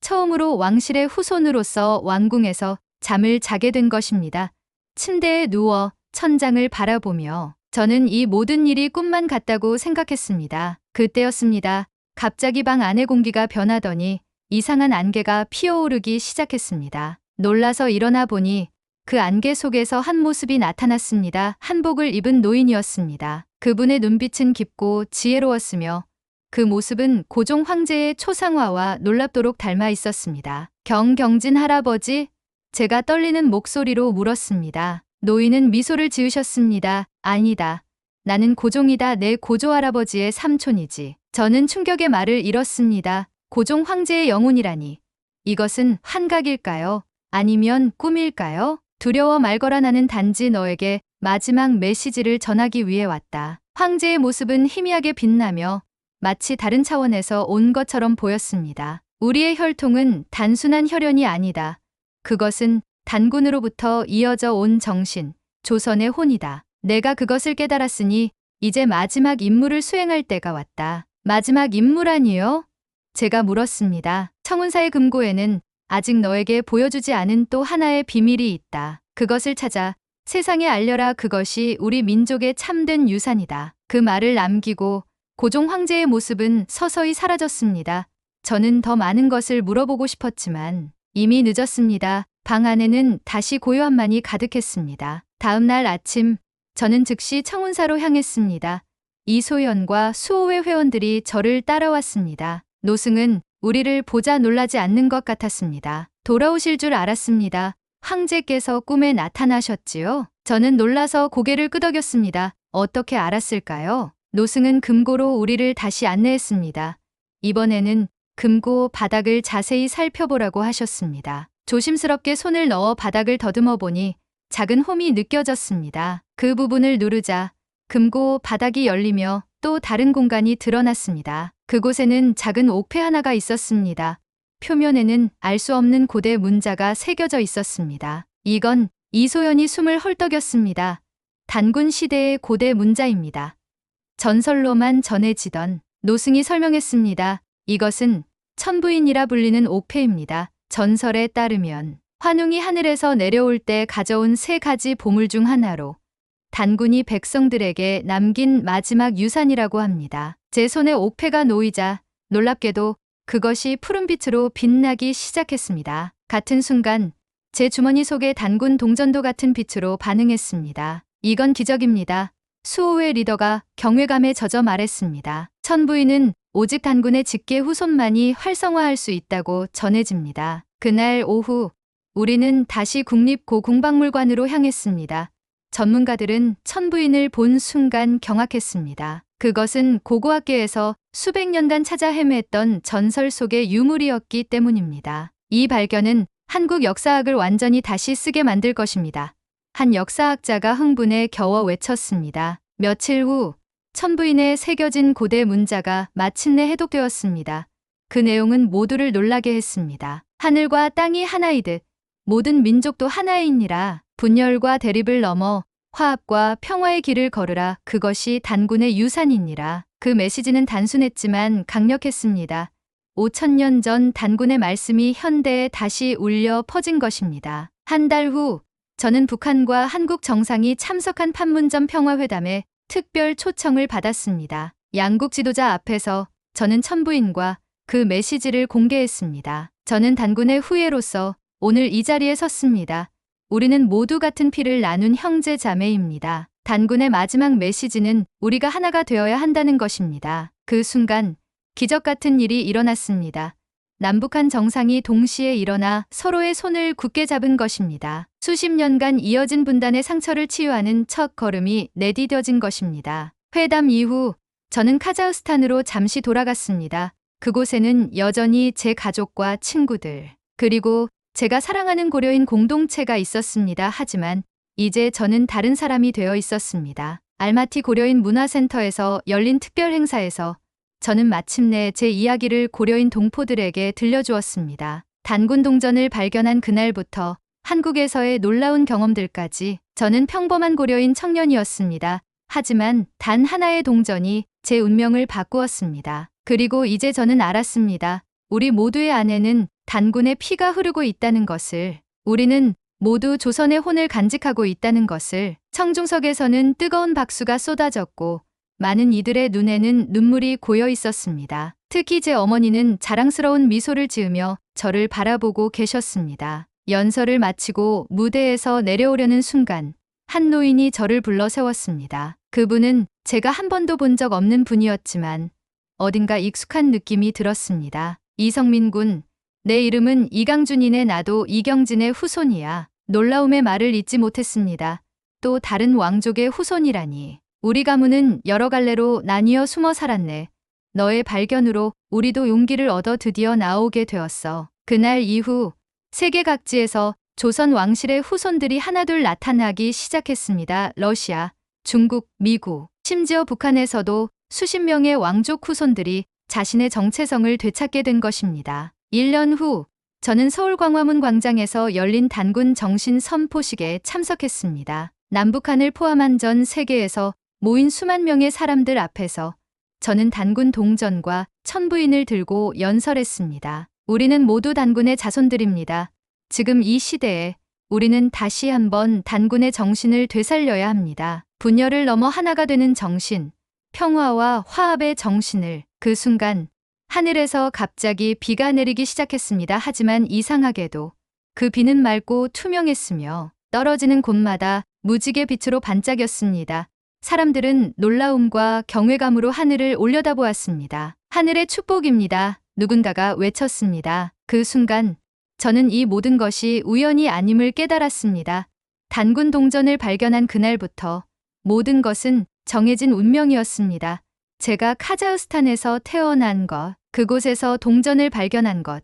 처음으로 왕실의 후손으로서 왕궁에서 잠을 자게 된 것입니다. 침대에 누워 천장을 바라보며 저는 이 모든 일이 꿈만 같다고 생각했습니다. 그때였습니다. 갑자기 방 안의 공기가 변하더니 이상한 안개가 피어오르기 시작했습니다. 놀라서 일어나 보니 그 안개 속에서 한 모습이 나타났습니다. 한복을 입은 노인이었습니다. 그분의 눈빛은 깊고 지혜로웠으며 그 모습은 고종 황제의 초상화와 놀랍도록 닮아 있었습니다. 경진 할아버지? 제가 떨리는 목소리로 물었습니다. 노인은 미소를 지으셨습니다. 아니다. 나는 고종이다. 내 고조 할아버지의 삼촌이지. 저는 충격의 말을 잃었습니다. 고종 황제의 영혼이라니. 이것은 환각일까요? 아니면 꿈일까요? 두려워 말거라. 나는 단지 너에게 마지막 메시지를 전하기 위해 왔다. 황제의 모습은 희미하게 빛나며 마치 다른 차원에서 온 것처럼 보였습니다. 우리의 혈통은 단순한 혈연이 아니다. 그것은 단군으로부터 이어져 온 정신, 조선의 혼이다. 내가 그것을 깨달았으니 이제 마지막 임무를 수행할 때가 왔다. 마지막 임무라니요? 제가 물었습니다. 청운사의 금고에는 아직 너에게 보여주지 않은 또 하나의 비밀이 있다. 그것을 찾아 세상에 알려라. 그것이 우리 민족의 참된 유산이다. 그 말을 남기고 고종 황제의 모습은 서서히 사라졌습니다. 저는 더 많은 것을 물어보고 싶었지만 이미 늦었습니다. 방 안에는 다시 고요함만이 가득했습니다. 다음 날 아침, 저는 즉시 청운사로 향했습니다. 이소연과 수호회 회원들이 저를 따라왔습니다. 노승은 우리를 보자 놀라지 않는 것 같았습니다. 돌아오실 줄 알았습니다. 황제께서 꿈에 나타나셨지요? 저는 놀라서 고개를 끄덕였습니다. 어떻게 알았을까요? 노승은 금고로 우리를 다시 안내했습니다. 이번에는 금고 바닥을 자세히 살펴보라고 하셨습니다. 조심스럽게 손을 넣어 바닥을 더듬어 보니 작은 홈이 느껴졌습니다. 그 부분을 누르자 금고 바닥이 열리며 또 다른 공간이 드러났습니다. 그곳에는 작은 옥패 하나가 있었습니다. 표면에는 알 수 없는 고대 문자가 새겨져 있었습니다. 이건 이소연이 숨을 헐떡였습니다. 단군 시대의 고대 문자입니다. 전설로만 전해지던 노승이 설명했습니다. 이것은 천부인이라 불리는 옥패입니다. 전설에 따르면 환웅이 하늘에서 내려올 때 가져온 3가지 보물 중 하나로 단군이 백성들에게 남긴 마지막 유산이라고 합니다. 제 손에 옥패가 놓이자 놀랍게도 그것이 푸른빛으로 빛나기 시작했습니다. 같은 순간 제 주머니 속에 단군 동전도 같은 빛으로 반응했습니다. 이건 기적입니다. 수호회 리더가 경외감에 젖어 말했습니다. 천부인은 오직 단군의 직계 후손만이 활성화할 수 있다고 전해집니다. 그날 오후 우리는 다시 국립고궁박물관으로 향했습니다. 전문가들은 천부인을 본 순간 경악했습니다. 그것은 고고학계에서 수백 년간 찾아 헤맸던 전설 속의 유물이었기 때문입니다. 이 발견은 한국 역사학을 완전히 다시 쓰게 만들 것입니다. 한 역사학자가 흥분에 겨워 외쳤습니다. 며칠 후 천부인에 새겨진 고대 문자가 마침내 해독되었습니다. 그 내용은 모두를 놀라게 했습니다. 하늘과 땅이 하나이듯 모든 민족도 하나이니라. 분열과 대립을 넘어 화합과 평화의 길을 걸으라. 그것이 단군의 유산이니라. 그 메시지는 단순했지만 강력했습니다. 5000년 전 단군의 말씀이 현대에 다시 울려 퍼진 것입니다. 한 달 후 저는 북한과 한국 정상이 참석한 판문점 평화회담에 특별 초청을 받았습니다. 양국 지도자 앞에서 저는 천부인과 그 메시지를 공개했습니다. 저는 단군의 후예로서 오늘 이 자리에 섰습니다. 우리는 모두 같은 피를 나눈 형제 자매입니다. 단군의 마지막 메시지는 우리가 하나가 되어야 한다는 것입니다. 그 순간 기적 같은 일이 일어났습니다. 남북한 정상이 동시에 일어나 서로의 손을 굳게 잡은 것입니다. 수십 년간 이어진 분단의 상처를 치유하는 첫 걸음이 내디뎌진 것입니다. 회담 이후 저는 카자흐스탄으로 잠시 돌아갔습니다. 그곳에는 여전히 제 가족과 친구들, 그리고 제가 사랑하는 고려인 공동체가 있었습니다. 하지만 이제 저는 다른 사람이 되어 있었습니다. 알마티 고려인 문화센터에서 열린 특별 행사에서 저는 마침내 제 이야기를 고려인 동포들에게 들려주었습니다. 단군 동전을 발견한 그날부터 한국에서의 놀라운 경험들까지 저는 평범한 고려인 청년이었습니다. 하지만 단 하나의 동전이 제 운명을 바꾸었습니다. 그리고 이제 저는 알았습니다. 우리 모두의 안에는 단군의 피가 흐르고 있다는 것을, 우리는 모두 조선의 혼을 간직하고 있다는 것을. 청중석에서는 뜨거운 박수가 쏟아졌고 많은 이들의 눈에는 눈물이 고여 있었습니다. 특히 제 어머니는 자랑스러운 미소를 지으며 저를 바라보고 계셨습니다. 연설을 마치고 무대에서 내려오려는 순간 한 노인이 저를 불러 세웠습니다. 그분은 제가 한 번도 본 적 없는 분이었지만 어딘가 익숙한 느낌이 들었습니다. 이성민 군, 내 이름은 이강준이네. 나도 이경진의 후손이야. 놀라움의 말을 잇지 못했습니다. 또 다른 왕족의 후손이라니. 우리 가문은 여러 갈래로 나뉘어 숨어 살았네. 너의 발견으로 우리도 용기를 얻어 드디어 나오게 되었어. 그날 이후 세계 각지에서 조선 왕실의 후손들이 하나둘 나타나기 시작했습니다. 러시아, 중국, 미국, 심지어 북한에서도 수십 명의 왕족 후손들이 자신의 정체성을 되찾게 된 것입니다. 1년 후 저는 서울 광화문 광장에서 열린 단군 정신 선포식에 참석했습니다. 남북한을 포함한 전 세계에서 모인 수만 명의 사람들 앞에서 저는 단군 동전과 천부인을 들고 연설했습니다. 우리는 모두 단군의 자손들입니다. 지금 이 시대에 우리는 다시 한번 단군의 정신을 되살려야 합니다. 분열을 넘어 하나가 되는 정신, 평화와 화합의 정신을. 그 순간 하늘에서 갑자기 비가 내리기 시작했습니다. 하지만 이상하게도 그 비는 맑고 투명했으며 떨어지는 곳마다 무지개 빛으로 반짝였습니다. 사람들은 놀라움과 경외감으로 하늘을 올려다보았습니다. 하늘의 축복입니다. 누군가가 외쳤습니다. 그 순간 저는 이 모든 것이 우연이 아님을 깨달았습니다. 단군 동전을 발견한 그날부터 모든 것은 정해진 운명이었습니다. 제가 카자흐스탄에서 태어난 것, 그곳에서 동전을 발견한 것,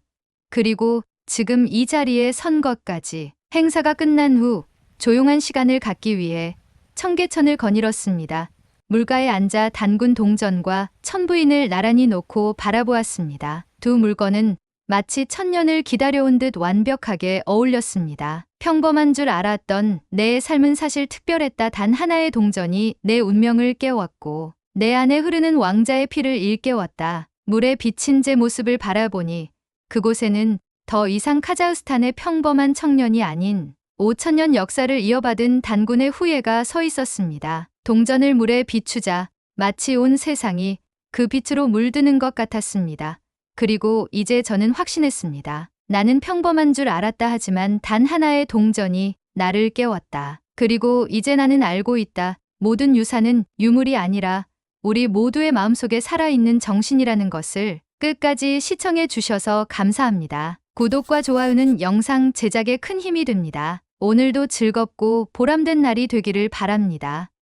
그리고 지금 이 자리에 선 것까지. 행사가 끝난 후 조용한 시간을 갖기 위해 청계천을 거닐었습니다. 물가에 앉아 단군 동전과 천부인을 나란히 놓고 바라보았습니다. 두 물건은 마치 천년을 기다려온 듯 완벽하게 어울렸습니다. 평범한 줄 알았던 내 삶은 사실 특별했다. 단 하나의 동전이 내 운명을 깨웠고 내 안에 흐르는 왕자의 피를 일깨웠다. 물에 비친 제 모습을 바라보니 그곳에는 더 이상 카자흐스탄의 평범한 청년이 아닌 5천년 역사를 이어받은 단군의 후예가 서 있었습니다. 동전을 물에 비추자 마치 온 세상이 그 빛으로 물드는 것 같았습니다. 그리고 이제 저는 확신했습니다. 나는 평범한 줄 알았다. 하지만 단 하나의 동전이 나를 깨웠다. 그리고 이제 나는 알고 있다. 모든 유산은 유물이 아니라 우리 모두의 마음속에 살아있는 정신이라는 것을. 끝까지 시청해 주셔서 감사합니다. 구독과 좋아요는 영상 제작에 큰 힘이 됩니다. 오늘도 즐겁고 보람된 날이 되기를 바랍니다.